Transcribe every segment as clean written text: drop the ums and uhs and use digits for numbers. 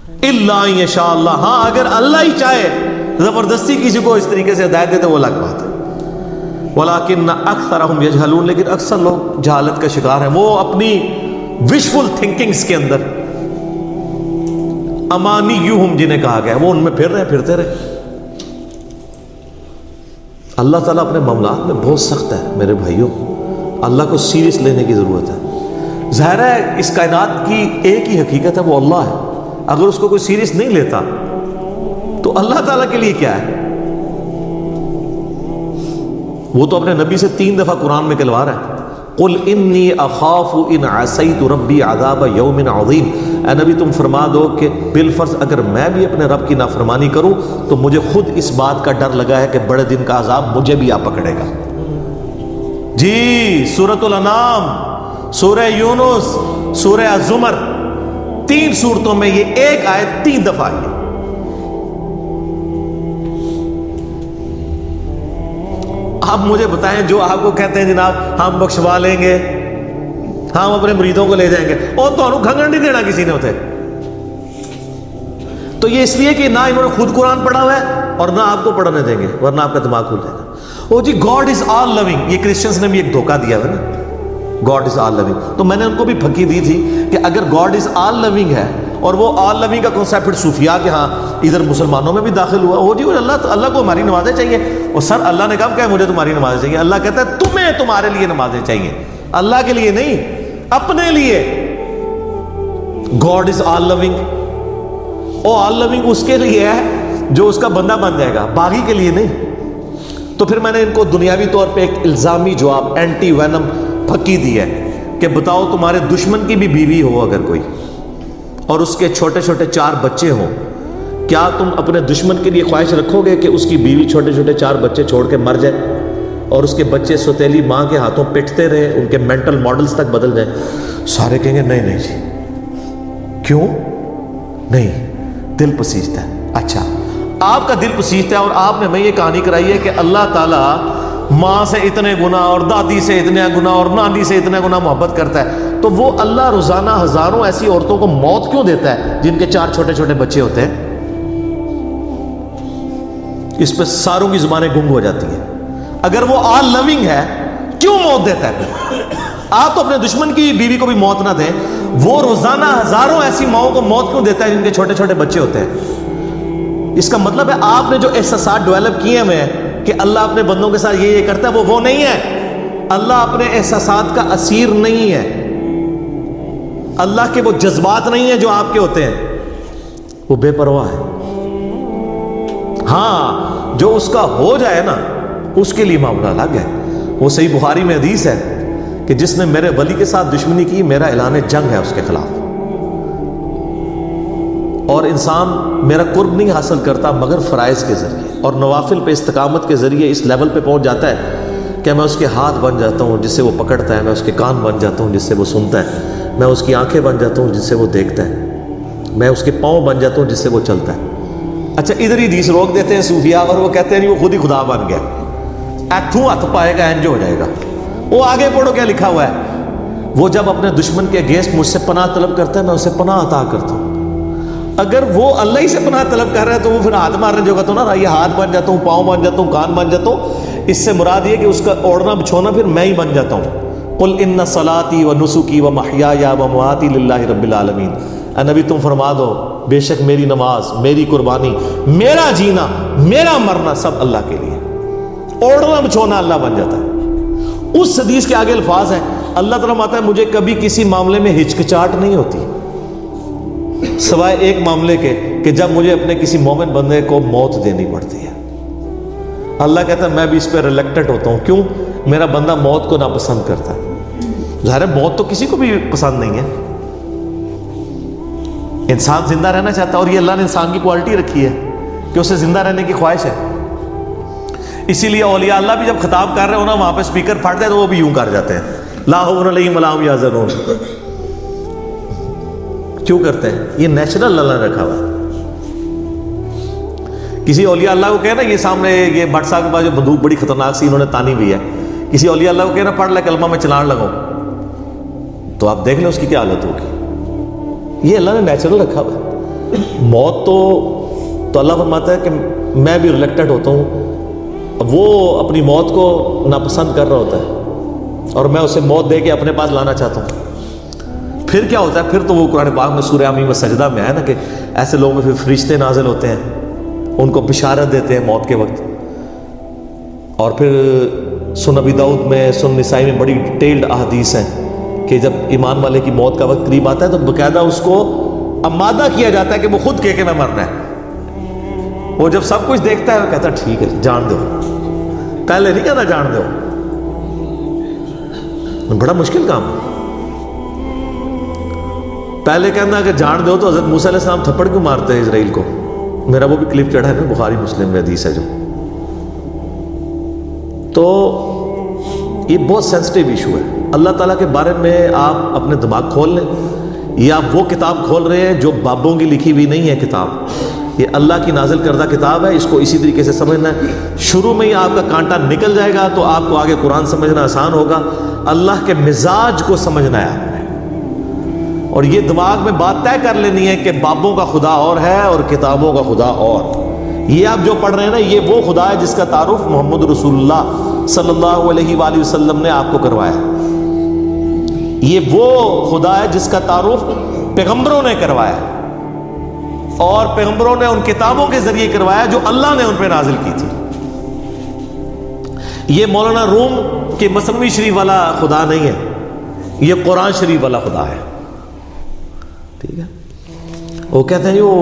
الا ان یشاء اللہ، ہاں اگر اللہ ہی چاہے زبردستی کسی کو اس طریقے سے ہدایت دے تو وہ الگ بات ہے. ولیکن اکثرہم یجہلون، لیکن اکثر لوگ جہالت کا شکار ہیں، وہ اپنی وشفل تھنکنگز کے اندر، امانیہم جنہیں کہا گیا ہے، وہ ان میں پھر رہے پھرتے رہے. اللہ تعالیٰ اپنے معاملات میں بہت سخت ہے میرے بھائیوں، اللہ کو سیریس لینے کی ضرورت ہے. ظاہر ہے اس کائنات کی ایک ہی حقیقت ہے، وہ اللہ ہے. اگر اس کو کوئی سیریس نہیں لیتا تو اللہ تعالیٰ کے لیے کیا ہے؟ وہ تو اپنے نبی سے 3 دفعہ قرآن میں کہلوا رہا ہے، قل انی اخاف ان عصیت ربی عذاب یوم عظیم. اے نبی تم فرما دو کہ بالفرض اگر میں بھی اپنے رب کی نافرمانی کروں تو مجھے خود اس بات کا ڈر لگا ہے کہ بڑے دن کا عذاب مجھے بھی آ پکڑے گا. جی سورۃ الانعام، سورہ یونس، سورہ الزمر، 3 سورتوں میں یہ ایک آیت 3 دفعہ آئی ہے. آپ مجھے بتائیں جو آپ کو کہتے ہیں جناب ہم بخشوا لیں گے، ہم اپنے مریدوں کو لے جائیں گے، اور تو انہوں گھنگن نہیں دینا کسی نے ہوتے. تو یہ اس لیے کہ نہ انہوں نے خود قرآن پڑھا ہوا ہے اور نہ آپ کو پڑھنے دیں گے، ورنہ آپ کا دماغ کھل جائے گا. او جی گاڈ از آل لونگ، یہ کرسچنز نے بھی ایک دھوکہ دیا ہے نا، گاڈ از آل لونگ. تو میں نے ان کو بھی پھکی دی تھی کہ اگر گاڈ از آل لونگ ہے اور وہ آل لونگ کا کنسیپٹ صوفیاء کے ہاں ادھر مسلمانوں میں بھی داخل ہوا، وہ جی اللہ کو ہماری نمازیں چاہیے. اور سر اللہ نے کب کہا مجھے تمہاری نمازیں چاہیے؟ اللہ کہتا ہے تمہیں تمہارے لیے نمازیں چاہیے، اللہ کے لیے نہیں، اپنے لیے. گاڈ از آل لونگ، او آل لونگ اس کے لیے ہے جو اس کا بندہ بن جائے گا، باغی کے لیے نہیں. تو پھر میں نے ان کو دنیاوی طور پہ ایک الزامی جواب، اینٹی وینم پھکی دی ہے کہ بتاؤ تمہارے دشمن کی بھی بیوی ہو اگر کوئی اور اس کے چھوٹے چھوٹے 4 بچے ہوں، کیا تم اپنے دشمن کے لیے خواہش رکھو گے کہ اس کی بیوی چھوٹے چھوٹے 4 بچے چھوڑ کے مر جائے اور اس کے بچے سوتیلی ماں کے ہاتھوں پٹتے رہے، ان کے مینٹل ماڈلز تک بدل جائیں؟ سارے کہیں گے نہیں نہیں جی. کیوں نہیں؟ دل پسیجتا ہے. اچھا آپ کا دل پسیجتا ہے اور آپ نے میں یہ کہانی کرائی ہے کہ اللہ تعالیٰ ماں سے اتنے گنا اور دادی سے اتنے گنا اور نانی سے اتنے گنا محبت کرتا ہے، تو وہ اللہ روزانہ ہزاروں ایسی عورتوں کو موت کیوں دیتا ہے جن کے 4 چھوٹے چھوٹے بچے ہوتے ہیں؟ اس پہ ساروں کی زبانیں گنگ ہو جاتی ہیں. اگر وہ آل لونگ ہے کیوں موت دیتا ہے؟ آپ تو اپنے دشمن کی بیوی کو بھی موت نہ دیں، وہ روزانہ ہزاروں ایسی ماؤں کو موت کیوں دیتا ہے جن کے چھوٹے چھوٹے بچے ہوتے ہیں؟ اس کا مطلب ہے آپ نے جو احساسات ڈیولپ کیے ہوئے کہ اللہ اپنے بندوں کے ساتھ یہ کرتا ہے، وہ نہیں ہے. اللہ اپنے احساسات کا اسیر نہیں ہے، اللہ کے وہ جذبات نہیں ہیں جو آپ کے ہوتے ہیں، وہ بے پرواہ ہے. ہاں جو اس کا ہو جائے نا اس کے لیے معاملہ الگ ہے. وہ صحیح بخاری میں حدیث ہے کہ جس نے میرے ولی کے ساتھ دشمنی کی میرا اعلان جنگ ہے اس کے خلاف. اور انسان میرا قرب نہیں حاصل کرتا مگر فرائض کے ذریعے اور نوافل پہ استقامت کے ذریعے اس لیول پہ پہنچ جاتا ہے کہ میں اس کے ہاتھ بن جاتا ہوں جس سے وہ پکڑتا ہے، میں اس کے کان بن جاتا ہوں جس سے وہ سنتا ہے، میں اس کی آنکھیں بن جاتا ہوں جس سے وہ دیکھتا ہے، میں اس کے پاؤں بن جاتا ہوں جس سے وہ چلتا ہے. اچھا ادھر ہی حدیث روک دیتے ہیں صوفیاء اور وہ کہتے ہیں نہیں وہ خود ہی خدا بن گیا، ایتھوں ہاتھ پائے گا انج ہو جائے گا. وہ آگے پڑھو کیا لکھا ہوا ہے، وہ جب اپنے دشمن کے اگینسٹ مجھ سے پناہ طلب کرتا ہے میں اسے پناہ عطا کرتا ہوں. اگر وہ اللہ ہی سے پناہ طلب کر رہا ہے تو وہ پھر ہاتھ مارنے جو کہتا ہوں نا یہ ہاتھ بن جاتا ہوں، پاؤں بن جاتا ہوں، کان بن جاتا ہوں، اس سے مراد یہ کہ اس کا اوڑھنا بچھونا پھر میں ہی بن جاتا ہوں. قل ان صلاتی و نسکی و محیای و مماتی للہ رب العالمین. اے نبی تم فرما دو بے شک میری نماز، میری قربانی، میرا جینا، میرا مرنا سب اللہ کے لیے. اوڑھنا بچھونا اللہ بن جاتا ہے. اس حدیث کے آگے الفاظ ہیں اللہ تعالیٰ ماتا ہے مجھے کبھی کسی معاملے میں ہچکچاہٹ نہیں ہوتی سوائے ایک معاملے کے کہ جب مجھے اپنے کسی مومن بندے کو موت دینی پڑتی ہے. اللہ کہتا ہے میں بھی اس پہ ریلیکٹنٹ ہوتا ہوں. کیوں؟ میرا بندہ موت کو ناپسند کرتا ہے. ظاہر ہے موت تو کسی کو بھی پسند نہیں ہے، انسان زندہ رہنا چاہتا ہے اور یہ اللہ نے انسان کی کوالٹی رکھی ہے کہ اسے زندہ رہنے کی خواہش ہے. اسی لیے اولیاء اللہ بھی جب خطاب کر رہے ہو نا وہاں پہ اسپیکر پھٹ جائے تو وہ بھی یوں کر جاتے ہیں لا حول علیہم ولا ہم یحزنون. کیوں کرتے ہیں؟ یہ نیچرل اللہ نے رکھا ہوا ہے. کسی اولیاء اللہ کو کہنا یہ سامنے یہ بٹ صاحب کے پاس جو بندوق بڑی خطرناک سی انہوں نے تانی بھی ہے، کسی اولیاء اللہ کو کہنا پڑھ لے کلمہ میں چلان لگو تو آپ دیکھ لیں اس کی کیا حالت ہوگی. یہ اللہ نے نیچرل رکھا ہوا ہے. موت تو اللہ فرماتا ہے کہ میں بھی ریلیکٹڈ ہوتا ہوں، وہ اپنی موت کو ناپسند کر رہا ہوتا ہے اور میں اسے موت دے کے اپنے پاس لانا چاہتا ہوں۔ پھر کیا ہوتا ہے؟ پھر تو وہ قرآن پاک میں سورہ حمیم سجدہ میں ہے نا کہ ایسے لوگوں میں پھر فرشتے نازل ہوتے ہیں، ان کو بشارت دیتے ہیں موت کے وقت۔ اور پھر سنن ابی داؤد میں، سنن نسائی میں بڑی ڈیٹیلڈ احادیث ہیں کہ جب ایمان والے کی موت کا وقت قریب آتا ہے تو باقاعدہ اس کو آمادہ کیا جاتا ہے کہ وہ خود کہے کہ میں مرنا ہے۔ وہ جب سب کچھ دیکھتا ہے وہ کہتا ہے ٹھیک ہے جان دو، پہلے نہیں کہتا جان دو، بڑا مشکل کام ہے۔ پہلے کہنا کہ جان دو تو حضرت موسیٰ علیہ السلام تھپڑ کیوں مارتے ہیں اسرائیل کو؟ میرا وہ بھی کلپ چڑھا ہے نا، بخاری مسلم میں حدیث ہے جو۔ تو یہ بہت سینسٹیو ایشو ہے۔ اللہ تعالیٰ کے بارے میں آپ اپنے دماغ کھول لیں، یا وہ کتاب کھول رہے ہیں جو بابوں کی لکھی ہوئی نہیں ہے کتاب، یہ اللہ کی نازل کردہ کتاب ہے، اس کو اسی طریقے سے سمجھنا ہے۔ شروع میں ہی آپ کا کانٹا نکل جائے گا تو آپ کو آگے قرآن سمجھنا آسان ہوگا۔ اللہ کے مزاج کو سمجھنا ہے آپ نے، اور یہ دماغ میں بات طے کر لینی ہے کہ بابوں کا خدا اور ہے اور کتابوں کا خدا اور۔ یہ آپ جو پڑھ رہے ہیں نا، یہ وہ خدا ہے جس کا تعارف محمد رسول اللہ صلی اللہ علیہ وآلہ وسلم نے آپ کو کروایا۔ یہ وہ خدا ہے جس کا تعارف پیغمبروں نے کروایا، اور پیغمبروں نے ان کتابوں کے ذریعے کروایا جو اللہ نے ان پہ نازل کی تھی۔ یہ مولانا روم کے مثنوی شریف والا خدا نہیں ہے، یہ قرآن شریف والا خدا ہے، ٹھیک ہے۔ وہ کہتے ہیں جی وہ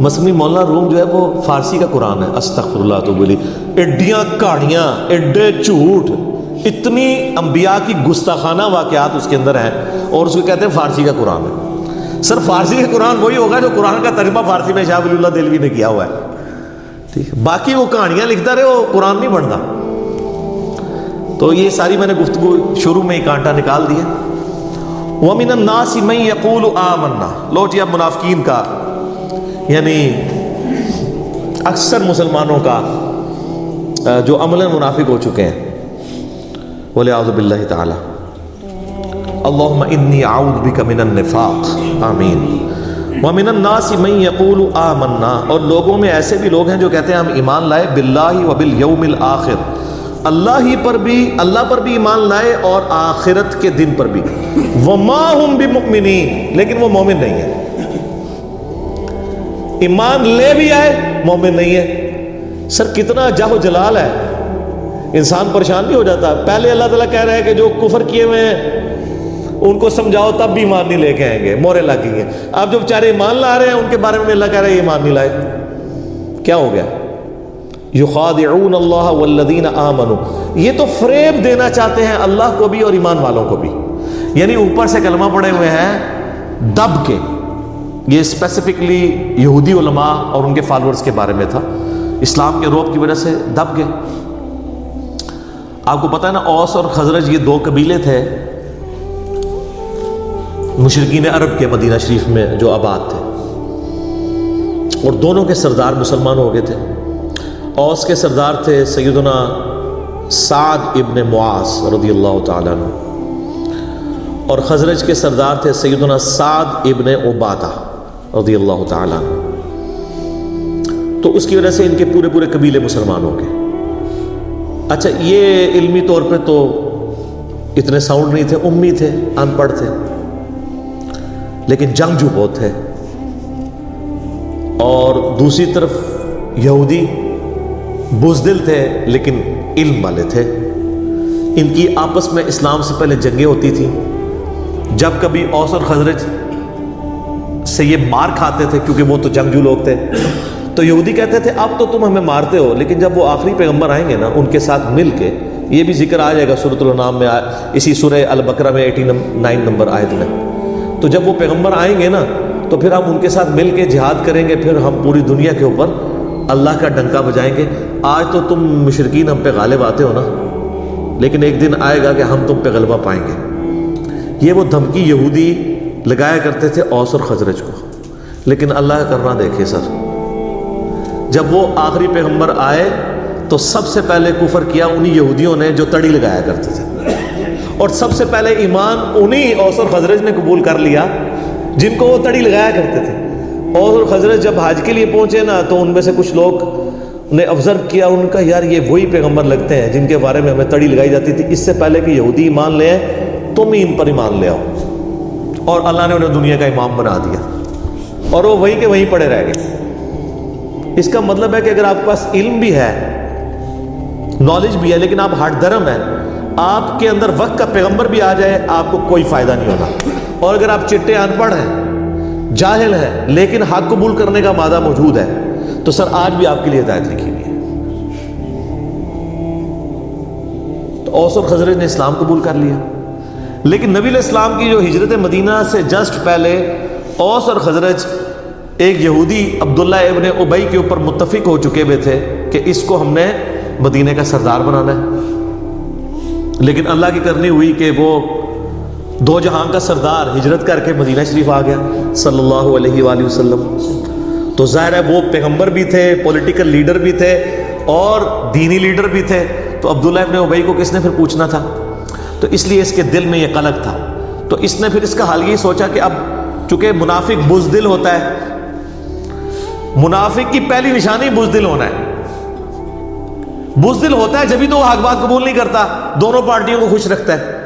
مثنوی مولانا روم جو ہے وہ فارسی کا قرآن ہے، استغفر اللہ تو بولی، ایڈیاں کہانیاں، ایڈے جھوٹ، اتنی انبیاء کی گستاخانہ واقعات اس کے اندر ہیں، اور اس کو کہتے ہیں فارسی کا قرآن ہے۔ سر فارسی کا قرآن وہی ہوگا جو قرآن کا ترجمہ فارسی میں شاہ ولی اللہ دہلوی نے کیا ہوا ہے، ٹھیک ہے۔ باقی وہ کہانیاں لکھتا رہے، وہ قرآن نہیں بنتا۔ تو یہ ساری میں نے گفتگو شروع میں ہی کانٹا نکال دیا۔ وَمِنَ النَّاسِ مَن يَقُولُ آمَنَّا، لو جی اب منافقین کا، یعنی اکثر مسلمانوں کا جو عملاً منافق ہو چکے ہیں، وَلِعَوْذُ بِاللَّهِ تَعَالَى، اللہم انی اعوذ بک من النفاق، آمین۔ وَمِنَ النَّاسِ مَن يَقُولُ آمَنَّا، اور لوگوں میں ایسے بھی لوگ ہیں جو کہتے ہیں ہم ایمان لائے، باللہ وبالیوم الآخر، اللہ پر بھی ایمان لائے اور آخرت کے دن پر بھی، وما ہم بمؤمنین، لیکن وہ مومن نہیں ہے۔ ایمان لے بھی آئے، مومن نہیں ہے۔ سر کتنا جاہ و جلال ہے، انسان پریشان نہیں ہو جاتا؟ پہلے اللہ تعالیٰ کہہ رہا ہے کہ جو کفر کیے ہوئے ہیں ان کو سمجھاؤ، تب بھی ایمان نہیں لے کے آئیں گے، مورے لگ گئی ہیں۔ اب جو بیچارے ایمان لا رہے ہیں ان کے بارے میں اللہ کہہ رہا ہے ایمان نہیں لائے، کیا ہو گیا؟ یخادعون اللہ والذین آمنوا، یہ تو فریب دینا چاہتے ہیں اللہ کو بھی اور ایمان والوں کو بھی، یعنی اوپر سے کلمہ پڑے ہوئے ہیں دب کے۔ یہ اسپیسیفکلی یہودی علماء اور ان کے فالورز کے بارے میں تھا، اسلام کے روب کی وجہ سے دب گئے۔ آپ کو پتہ ہے نا، اوس اور خزرج یہ دو قبیلے تھے مشرکین عرب کے مدینہ شریف میں جو آباد تھے، اور دونوں کے سردار مسلمان ہو گئے تھے۔ اوس کے سردار تھے سیدنا سعد ابن معاذ رضی اللہ تعالیٰ عنہ، اور خزرج کے سردار تھے سیدنا سعد ابن عبادہ رضی اللہ تعالیٰ عنہ۔ تو اس کی وجہ سے ان کے پورے قبیلے مسلمان ہو گئے۔ اچھا، یہ علمی طور پہ تو اتنے ساؤنڈ نہیں تھے، امی تھے، ان پڑھ تھے، لیکن جنگجو بہت تھے۔ اور دوسری طرف یہودی بزدل تھے لیکن علم والے تھے۔ ان کی آپس میں اسلام سے پہلے جنگیں ہوتی تھیں۔ جب کبھی اوس اور خزرج سے یہ مار کھاتے تھے، کیونکہ وہ تو جنگجو لوگ تھے، تو یہودی کہتے تھے اب تو تم ہمیں مارتے ہو، لیکن جب وہ آخری پیغمبر آئیں گے نا ان کے ساتھ مل کے، یہ بھی ذکر آ جائے گا سورۃ الانعام میں، اسی سورہ البقرہ میں 89 نمبر آیت میں، تو جب وہ پیغمبر آئیں گے نا تو پھر ہم ان کے ساتھ مل کے جہاد کریں گے، پھر ہم پوری دنیا کے اوپر اللہ کا ڈنکا بجائیں گے۔ آج تو تم مشرکین ہم پہ غالب آتے ہو نا، لیکن ایک دن آئے گا کہ ہم تم پہ غلبہ پائیں گے۔ یہ وہ دھمکی یہودی لگایا کرتے تھے اوس اور خزرج کو، لیکن اللہ کا کرنا دیکھے سر، جب وہ آخری پیغمبر آئے تو سب سے پہلے کفر کیا انہی یہودیوں نے جو تڑی لگایا کرتے تھے، اور سب سے پہلے ایمان انہی اوس اور خزرج نے قبول کر لیا جن کو وہ تڑی لگایا کرتے تھے، اور حضرت جب حج کے لیے پہنچے نا تو ان میں سے کچھ لوگ نے آبزرو کیا، ان کا یار یہ وہی پیغمبر لگتے ہیں جن کے بارے میں ہمیں تڑی لگائی جاتی تھی اس سے پہلے کہ یہودی ایمان لے آئے تم ہی ان پر ایمان لے آؤ، اور اللہ نے انہیں دنیا کا امام بنا دیا اور وہ وہیں کے وہیں پڑے رہ گئے۔ اس کا مطلب ہے کہ اگر آپ کے پاس علم بھی ہے، نالج بھی ہے، لیکن آپ ہٹ درم ہیں، آپ کے اندر وقت کا پیغمبر بھی آ جائے آپ کو کوئی فائدہ نہیں ہونا۔ اور اگر آپ چٹے ان پڑھ ہیں، جاہل ہیں، لیکن حق قبول کرنے کا مادہ موجود ہے تو سر آج بھی آپ کے لیے ہدایت لکھی ہوئی ہے۔ تو اوس اور خزرج نے اسلام قبول کر لیا، لیکن نبی علیہ السلام کی جو ہجرت مدینہ سے جسٹ پہلے اوس اور خزرج ایک یہودی عبداللہ ابن ابی کے اوپر متفق ہو چکے ہوئے تھے کہ اس کو ہم نے مدینہ کا سردار بنانا ہے، لیکن اللہ کی کرنی ہوئی کہ وہ دو جہاں کا سردار ہجرت کر کے مدینہ شریف آ گیا صلی اللہ علیہ وآلہ وسلم۔ تو ظاہر ہے وہ پیغمبر بھی تھے، پولیٹیکل لیڈر بھی تھے اور دینی لیڈر بھی تھے، تو عبداللہ ابن ابی کو کس نے پھر پوچھنا تھا؟ تو اس لیے اس کے دل میں یہ قلق تھا، تو اس نے پھر اس کا حل یہ سوچا کہ اب چونکہ منافق بزدل ہوتا ہے، منافق کی پہلی نشانی بزدل ہونا ہے، بزدل ہوتا ہے جبھی تو وہ حق بات قبول نہیں کرتا، دونوں پارٹیوں کو خوش رکھتا ہے۔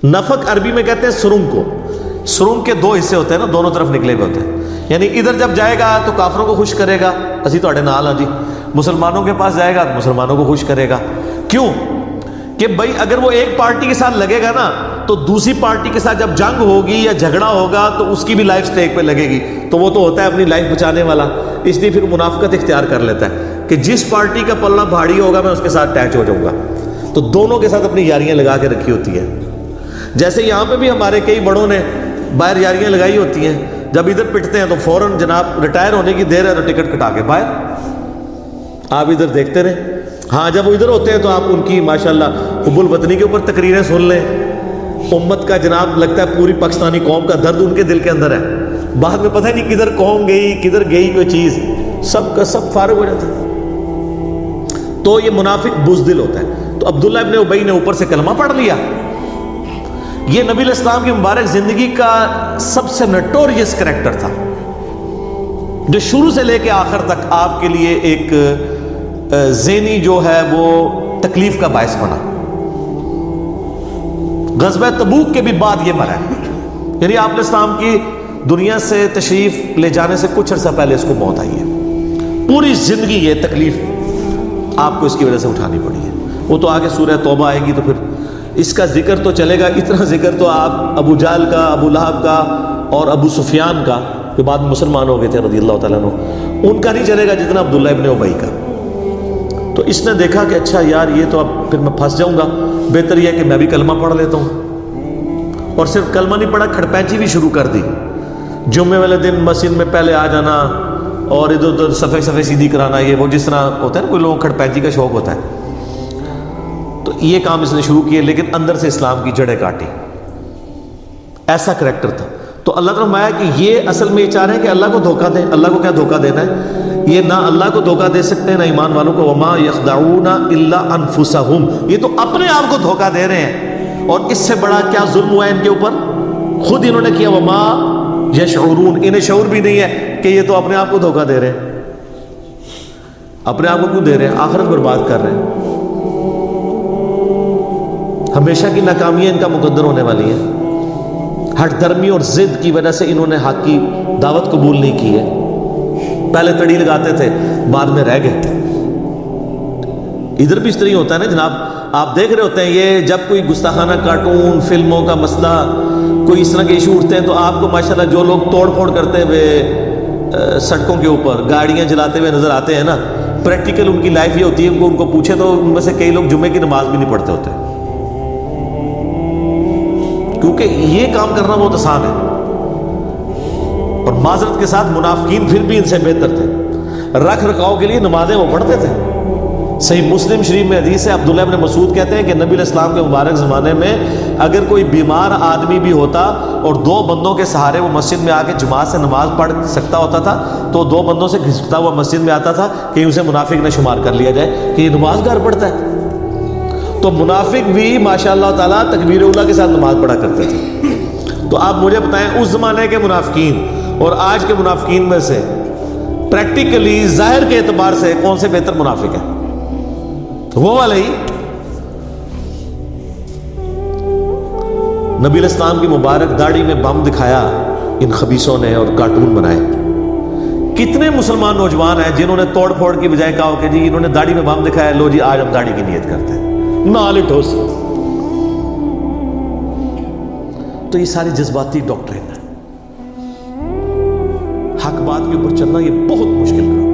نفق عربی میں کہتے ہیں سرنگ کو، سرنگ کے دو حصے ہوتے ہیں نا، دونوں طرف نکلے ہوئے ہوتے ہیں، یعنی ادھر جب جائے گا تو کافروں کو خوش کرے گا، اسی تو نال ہاں جی، مسلمانوں کے پاس جائے گا تو مسلمانوں کو خوش کرے گا۔ کیوں کہ بھائی اگر وہ ایک پارٹی کے ساتھ لگے گا نا تو دوسری پارٹی کے ساتھ جب جنگ ہوگی یا جھگڑا ہوگا تو اس کی بھی لائف سٹیک پہ لگے گی، تو وہ تو ہوتا ہے اپنی لائف بچانے والا، اس لیے پھر منافقت اختیار کر لیتا ہے کہ جس پارٹی کا پلڑا بھاری ہوگا میں اس کے ساتھ اٹیچ ہو جاؤں گا، تو دونوں کے ساتھ اپنی یاریاں لگا کے رکھی ہوتی ہیں۔ جیسے یہاں پہ بھی ہمارے کئی بڑوں نے باہر یاریاں لگائی ہوتی ہیں، جب ادھر پٹتے ہیں تو فوراً جناب ریٹائر ہونے کی دیر ہے تو ٹکٹ کٹا کے باہر، آپ ادھر دیکھتے رہیں۔ ہاں جب وہ ادھر ہوتے ہیں تو آپ ان کی ماشاءاللہ حب الوطنی کے اوپر تقریریں سن لیں، امت کا جناب لگتا ہے پوری پاکستانی قوم کا درد ان کے دل کے اندر ہے، بعد میں پتہ نہیں کدھر قوم گئی کدھر گئی کوئی چیز، سب کا سب فارغ ہو جاتا ہے۔ تو یہ منافق بزدل ہوتا ہے۔ تو عبداللہ ابن ابی نے اوپر سے کلمہ پڑھ لیا، یہ نبی علیہ السلام کی مبارک زندگی کا سب سے نٹوریس کریکٹر تھا، جو شروع سے لے کے آخر تک آپ کے لیے ایک ذہنی جو ہے وہ تکلیف کا باعث بنا۔ غزوہ تبوک کے بھی بعد یہ مرا ہے، یعنی آپ علیہ السلام کی دنیا سے تشریف لے جانے سے کچھ عرصہ پہلے اس کو موت آئی ہے، پوری زندگی یہ تکلیف آپ کو اس کی وجہ سے اٹھانی پڑی ہے۔ وہ تو آگے سورہ توبہ آئے گی تو پھر اس کا ذکر تو چلے گا، اتنا ذکر تو آپ ابو جہل کا، ابو لہب کا اور ابو سفیان کا جو بعد میں مسلمان ہو گئے تھے رضی اللہ تعالیٰ عنہ، ان کا نہیں چلے گا جتنا عبداللہ ابن ابی کا۔ تو اس نے دیکھا کہ اچھا یار یہ تو اب پھر میں پھنس جاؤں گا، بہتر یہ ہے کہ میں بھی کلمہ پڑھ لیتا ہوں، اور صرف کلمہ نہیں پڑھا، کھڑپینچی بھی شروع کر دی۔ جمعے والے دن مسجد میں پہلے آ جانا اور ادھر ادھر صفے سیدھی کرانا، یہ وہ جس طرح ہوتا ہے نا کوئی لوگوں کو کھڑپینچی کا شوق ہوتا ہے، تو یہ کام اس نے شروع کیے، لیکن اندر سے اسلام کی جڑیں کاٹی، ایسا کریکٹر تھا۔ تو اللہ تعالیٰ نے فرمایا کہ یہ اصل میں یہ چاہ رہے ہیں کہ اللہ کو دھوکہ دیں۔ اللہ کو کیا دھوکہ دینا ہے؟ یہ نہ اللہ کو دھوکہ دے سکتے ہیں نہ ایمان والوں کو۔ وما یخدعون الا انفسہم، یہ تو اپنے آپ کو دھوکہ دے رہے ہیں، اور اس سے بڑا کیا ظلم ہوا ہے ان کے اوپر؟ خود انہوں نے کیا، وما یشعرون، انہیں شعور بھی نہیں ہے کہ یہ تو اپنے آپ کو دھوکہ دے رہے ہیں۔ اپنے آپ کو کیوں دے رہے ہیں؟ آخرت برباد کر رہے ہیں، ہمیشہ کی ناکامیاں ان کا مقدر ہونے والی ہیں۔ ہٹ درمی اور ضد کی وجہ سے انہوں نے حق کی دعوت قبول نہیں کی ہے، پہلے تڑی لگاتے تھے بعد میں رہ گئے۔ ادھر بھی اس طرح ہوتا ہے نا جناب، آپ دیکھ رہے ہوتے ہیں یہ جب کوئی گستاخانہ کارٹون فلموں کا مسئلہ کوئی اس طرح کے ایشو اٹھتے ہیں تو آپ کو ماشاءاللہ جو لوگ توڑ پھوڑ کرتے ہوئے سڑکوں کے اوپر گاڑیاں جلاتے ہوئے نظر آتے ہیں نا، پریکٹیکل ان کی لائف یہ ہوتی ہے کہ ان کو پوچھے تو ان میں سے کئی لوگ جمعے کی نماز بھی نہیں پڑھتے ہوتے، کیونکہ یہ کام کرنا بہت آسان ہے۔ اور معذرت کے ساتھ منافقین پھر بھی ان سے بہتر تھے، رکھ رکھاؤ کے لیے نمازیں وہ پڑھتے تھے۔ صحیح مسلم شریف میں حدیث ہے، عبداللہ ابن مسعود کہتے ہیں کہ نبی علیہ السلام کے مبارک زمانے میں اگر کوئی بیمار آدمی بھی ہوتا اور دو بندوں کے سہارے وہ مسجد میں آ کے جماعت سے نماز پڑھ سکتا ہوتا تھا تو دو بندوں سے گھستا ہوا مسجد میں آتا تھا کہ اسے منافق نہ شمار کر لیا جائے کہ یہ نماز گھر پڑھتا ہے۔ تو منافق بھی ماشاء اللہ تعالیٰ تکبیر اولیٰ کے ساتھ نماز پڑھا کرتے تھے۔ تو آپ مجھے بتائیں اس زمانے کے منافقین اور آج کے منافقین میں سے پریکٹیکلی ظاہر کے اعتبار سے کون سے بہتر منافق ہے؟ وہ والا ہی نبی علیہ السلام کی مبارک داڑھی میں بم دکھایا ان خبیثوں نے اور کارٹون بنائے. کتنے مسلمان نوجوان ہیں جنہوں نے توڑ پھوڑ کی بجائے کہا کہ جی انہوں نے داڑھی میں بم دکھایا، لو جی آج ہم داڑھی کی نیت کرتے ہیں، نال ٹھوس. تو یہ ساری جذباتی ڈاکٹرین ہے. حق بات کے اوپر چلنا یہ بہت مشکل کام.